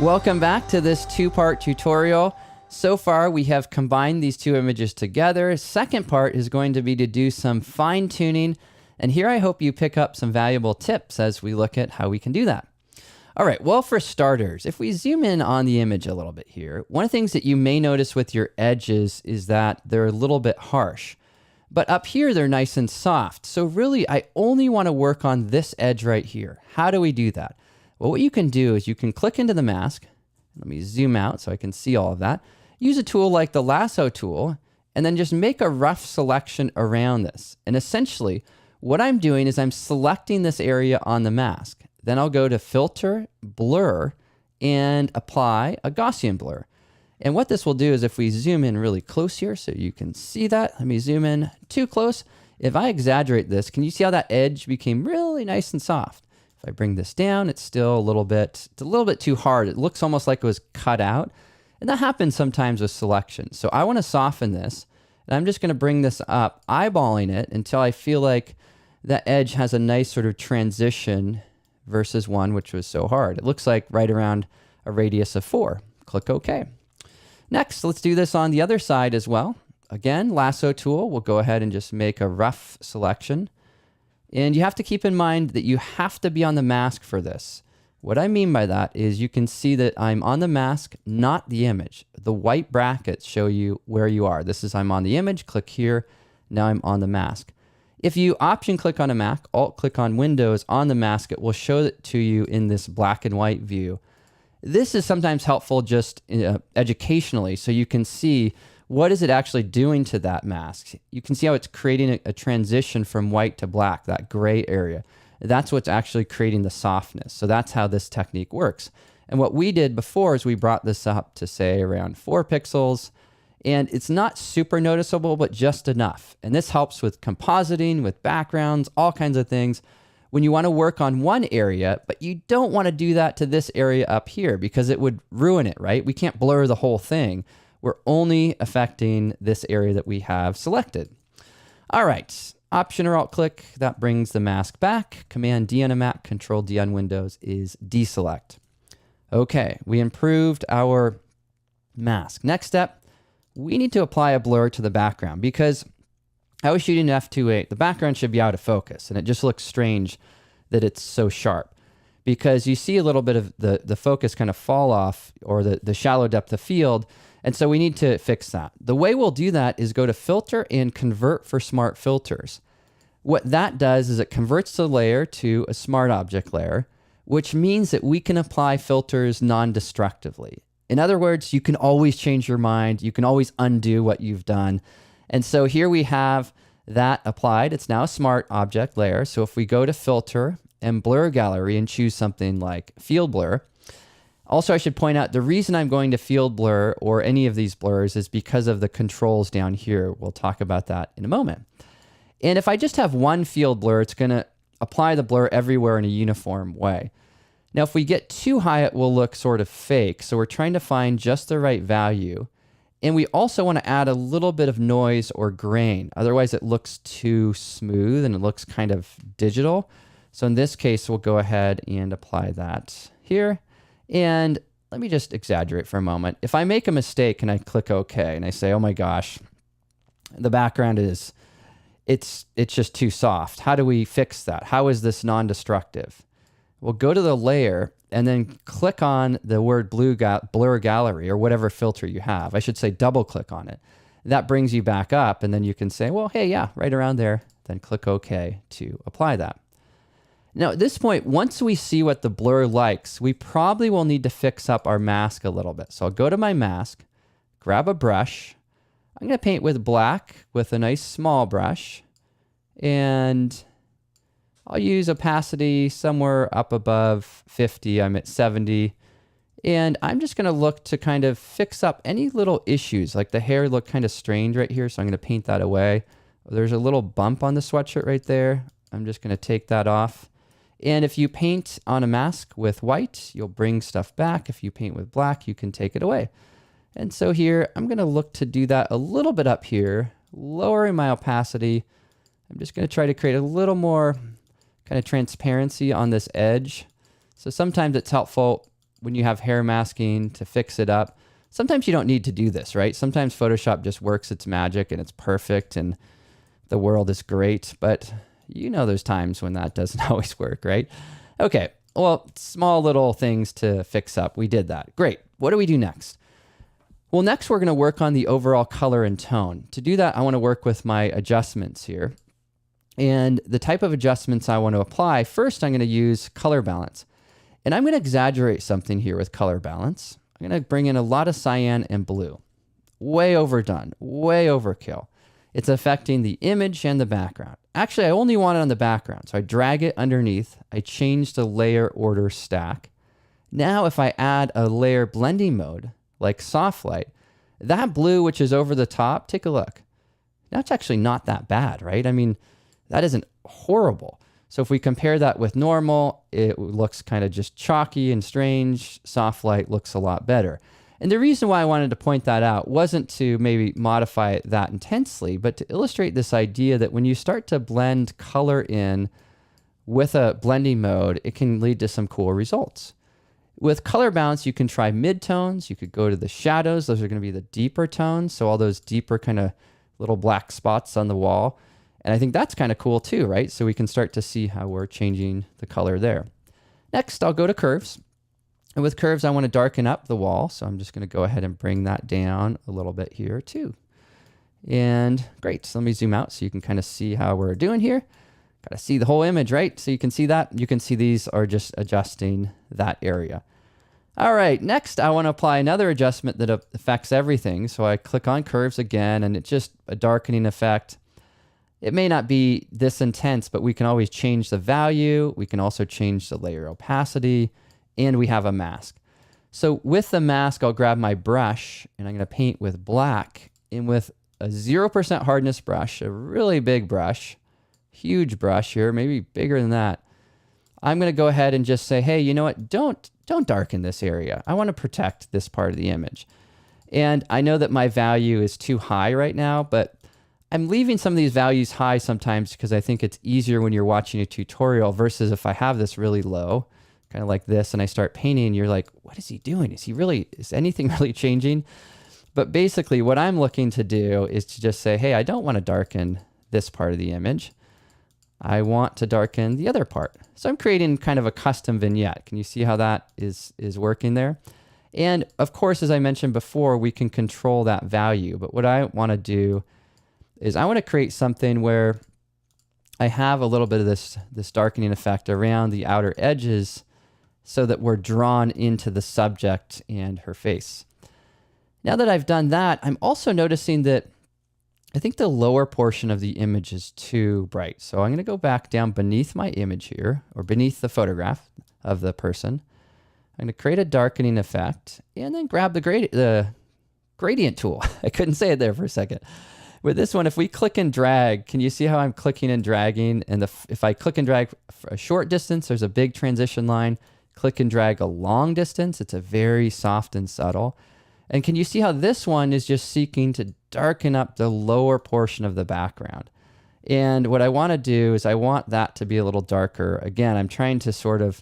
Welcome back to this two-part tutorial. So far, we have combined these two images together. Second part is going to be to do some fine-tuning. And here I hope you pick up some valuable tips as we look at how we can do that. All right, well, for starters, if we zoom in on the image a little bit here, one of the things that you may notice with your edges is that they're a little bit harsh. But up here, they're nice and soft. So really, I only want to work on this edge right here. How do we do that? Well, what you can do is you can click into the mask. Let me zoom out so I can see all of that. Use a tool like the lasso tool, and then just make a rough selection around this. And essentially, what I'm doing is I'm selecting this area on the mask. Then I'll go to Filter, Blur, and apply a Gaussian blur. And what this will do is if we zoom in really close here so you can see that. Let me zoom in too close. If I exaggerate this, can you see how that edge became really nice and soft? If I bring this down, it's still a little bit too hard. It looks almost like it was cut out. And that happens sometimes with selection. So I want to soften this. And I'm just going to bring this up, eyeballing it until I feel like that edge has a nice sort of transition versus one which was so hard. It looks like right around a radius of 4. Click OK. Next, let's do this on the other side as well. Again, lasso tool, we'll go ahead and just make a rough selection. And you have to keep in mind that you have to be on the mask for this. What I mean by that is you can see that I'm on the mask, not the image. The white brackets show you where you are. This is I'm on the image, click here. Now I'm on the mask. If you option click on a Mac, alt click on Windows on the mask, it will show it to you in this black and white view. This is sometimes helpful just educationally, so you can see what is it actually doing to that mask. You can see how it's creating a transition from white to black, that gray area. That's what's actually creating the softness. So that's how this technique works. And what we did before is we brought this up to say around 4 pixels, and it's not super noticeable, but just enough. And this helps with compositing, with backgrounds, all kinds of things. When you want to work on one area, but you don't want to do that to this area up here because it would ruin it, right? We can't blur the whole thing. We're only affecting this area that we have selected. All right, Option or Alt click, that brings the mask back. Command D on a Mac, Control D on Windows is deselect. Okay, we improved our mask. Next step, we need to apply a blur to the background because I was shooting f2.8. The background should be out of focus, and it just looks strange that it's so sharp because you see a little bit of the focus kind of fall off or the shallow depth of field, and so we need to fix that. The way we'll do that is go to Filter and Convert for Smart Filters. What that does is it converts the layer to a smart object layer, which means that we can apply filters non-destructively. In other words, you can always change your mind. You can always undo what you've done. And so here we have that applied. It's now a smart object layer. So if we go to Filter and Blur Gallery and choose something like Field Blur. Also, I should point out the reason I'm going to Field Blur or any of these blurs is because of the controls down here. We'll talk about that in a moment. And if I just have one field blur, it's going to apply the blur everywhere in a uniform way. Now, if we get too high, it will look sort of fake. So we're trying to find just the right value. And we also want to add a little bit of noise or grain. Otherwise, it looks too smooth and it looks kind of digital. So in this case, we'll go ahead and apply that here. And let me just exaggerate for a moment. If I make a mistake and I click OK and I say, oh my gosh, the background it's just too soft. How do we fix that? How is this non-destructive? We'll go to the layer and then click on the word Blur Gallery or whatever filter you have. I should say double click on it. That brings you back up and then you can say, well, hey, yeah, right around there. Then click OK to apply that. Now at this point, once we see what the blur likes, we probably will need to fix up our mask a little bit. So I'll go to my mask, grab a brush. I'm going to paint with black with a nice small brush. And I'll use opacity somewhere up above 50. I'm at 70. And I'm just going to look to kind of fix up any little issues. Like the hair looked kind of strange right here, so I'm going to paint that away. There's a little bump on the sweatshirt right there. I'm just going to take that off. And if you paint on a mask with white, you'll bring stuff back. If you paint with black, you can take it away. And so here, I'm going to look to do that a little bit up here, lowering my opacity. I'm just going to try to create a little more kind of transparency on this edge. So sometimes it's helpful when you have hair masking to fix it up. Sometimes you don't need to do this, right? Sometimes Photoshop just works its magic and it's perfect and the world is great, but you know there's times when that doesn't always work, right? Okay, well, small little things to fix up. We did that. Great. What do we do next? Well, next we're going to work on the overall color and tone. To do that, I want to work with my adjustments here. And the type of adjustments I want to apply, first I'm going to use color balance. And I'm going to exaggerate something here with color balance. I'm going to bring in a lot of cyan and blue. Way overdone, way overkill. It's affecting the image and the background. Actually, I only want it on the background. So I drag it underneath. I change the layer order stack. Now if I add a layer blending mode, like soft light, that blue, which is over the top, take a look. Now it's actually not that bad, right? I mean, that isn't horrible. So if we compare that with normal, it looks kind of just chalky and strange. Soft light looks a lot better. And the reason why I wanted to point that out wasn't to maybe modify it that intensely, but to illustrate this idea that when you start to blend color in with a blending mode, it can lead to some cool results. With color balance, you can try midtones. You could go to the shadows. Those are going to be the deeper tones. So all those deeper kind of little black spots on the wall. And I think that's kind of cool too, right? So we can start to see how we're changing the color there. Next, I'll go to curves. And with curves, I want to darken up the wall. So I'm just going to go ahead and bring that down a little bit here too. And great. So let me zoom out so you can kind of see how we're doing here. Got to see the whole image, right? So you can see that. You can see these are just adjusting that area. All right, next I want to apply another adjustment that affects everything. So I click on curves again, and it's just a darkening effect. It may not be this intense, but we can always change the value. We can also change the layer opacity, and we have a mask. So with the mask, I'll grab my brush, and I'm going to paint with black. And with a 0% hardness brush, a really big brush, huge brush here, maybe bigger than that, I'm going to go ahead and just say, hey, you know what? Don't darken this area. I want to protect this part of the image. And I know that my value is too high right now, but I'm leaving some of these values high sometimes because I think it's easier when you're watching a tutorial versus if I have this really low, kind of like this, and I start painting, you're like, what is he doing? Is anything really changing? But basically what I'm looking to do is to just say, hey, I don't want to darken this part of the image. I want to darken the other part. So I'm creating kind of a custom vignette. Can you see how that is working there? And of course, as I mentioned before, we can control that value. But what I want to do is I want to create something where I have a little bit of this darkening effect around the outer edges so that we're drawn into the subject and her face. Now that I've done that, I'm also noticing that I think the lower portion of the image is too bright. So I'm going to go back down beneath my image here, or beneath the photograph of the person. I'm going to create a darkening effect and then grab the gradient tool. I couldn't say it there for a second. With this one, if we click and drag, can you see how I'm clicking and dragging? And if I click and drag for a short distance, there's a big transition line. Click and drag a long distance, it's a very soft and subtle. And can you see how this one is just seeking to darken up the lower portion of the background? And what I want to do is I want that to be a little darker. Again, I'm trying to sort of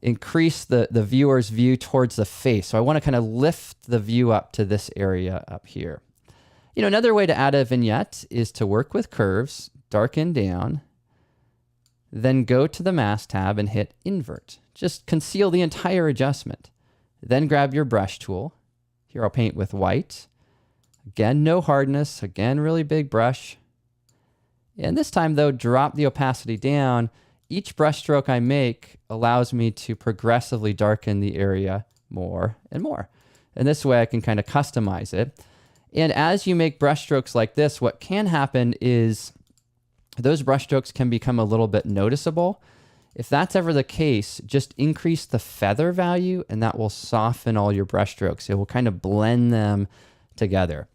increase the viewer's view towards the face. So I want to kind of lift the view up to this area up here. You know, another way to add a vignette is to work with curves, darken down, then go to the mask tab and hit invert. Just conceal the entire adjustment. Then grab your brush tool. Here I'll paint with white. Again, no hardness. Again, really big brush. And this time though, drop the opacity down. Each brush stroke I make allows me to progressively darken the area more and more. And this way I can kind of customize it. And as you make brush strokes like this, what can happen is those brush strokes can become a little bit noticeable. If that's ever the case, just increase the feather value and that will soften all your brush strokes. It will kind of blend them together.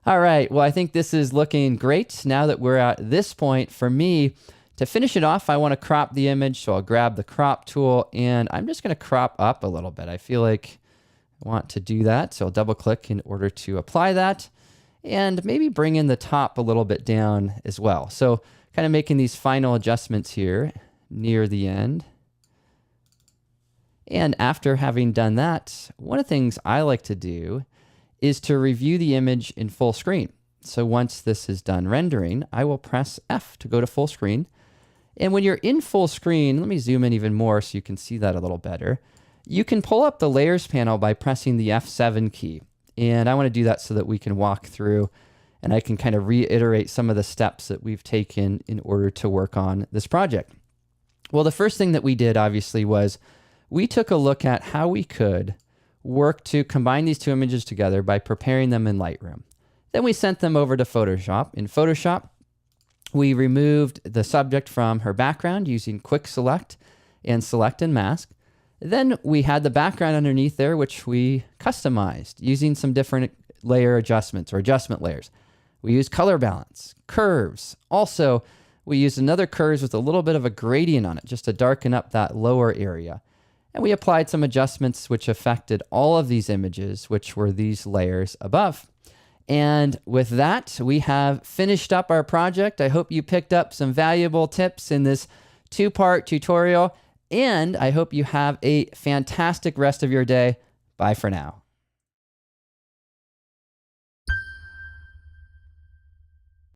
All right, well, I think this is looking great. Now that we're at this point, for me, to finish it off, I want to crop the image. So I'll grab the crop tool and I'm just going to crop up a little bit. I feel like I want to do that. So I'll double click in order to apply that and maybe bring in the top a little bit down as well. So kind of making these final adjustments here near the end. And after having done that, one of the things I like to do is to review the image in full screen. So once this is done rendering, I will press F to go to full screen. And when you're in full screen, let me zoom in even more so you can see that a little better. You can pull up the layers panel by pressing the F7 key. And I want to do that so that we can walk through and I can kind of reiterate some of the steps that we've taken in order to work on this project. Well, the first thing that we did obviously was we took a look at how we could work to combine these two images together by preparing them in Lightroom. Then we sent them over to Photoshop. In Photoshop, we removed the subject from her background using quick select and mask. Then we had the background underneath there, which we customized using some different layer adjustments or adjustment layers. We used color balance, curves. Also, we used another curves with a little bit of a gradient on it just to darken up that lower area. And we applied some adjustments which affected all of these images, which were these layers above. And with that, we have finished up our project. I hope you picked up some valuable tips in this 2-part tutorial, and I hope you have a fantastic rest of your day. Bye for now.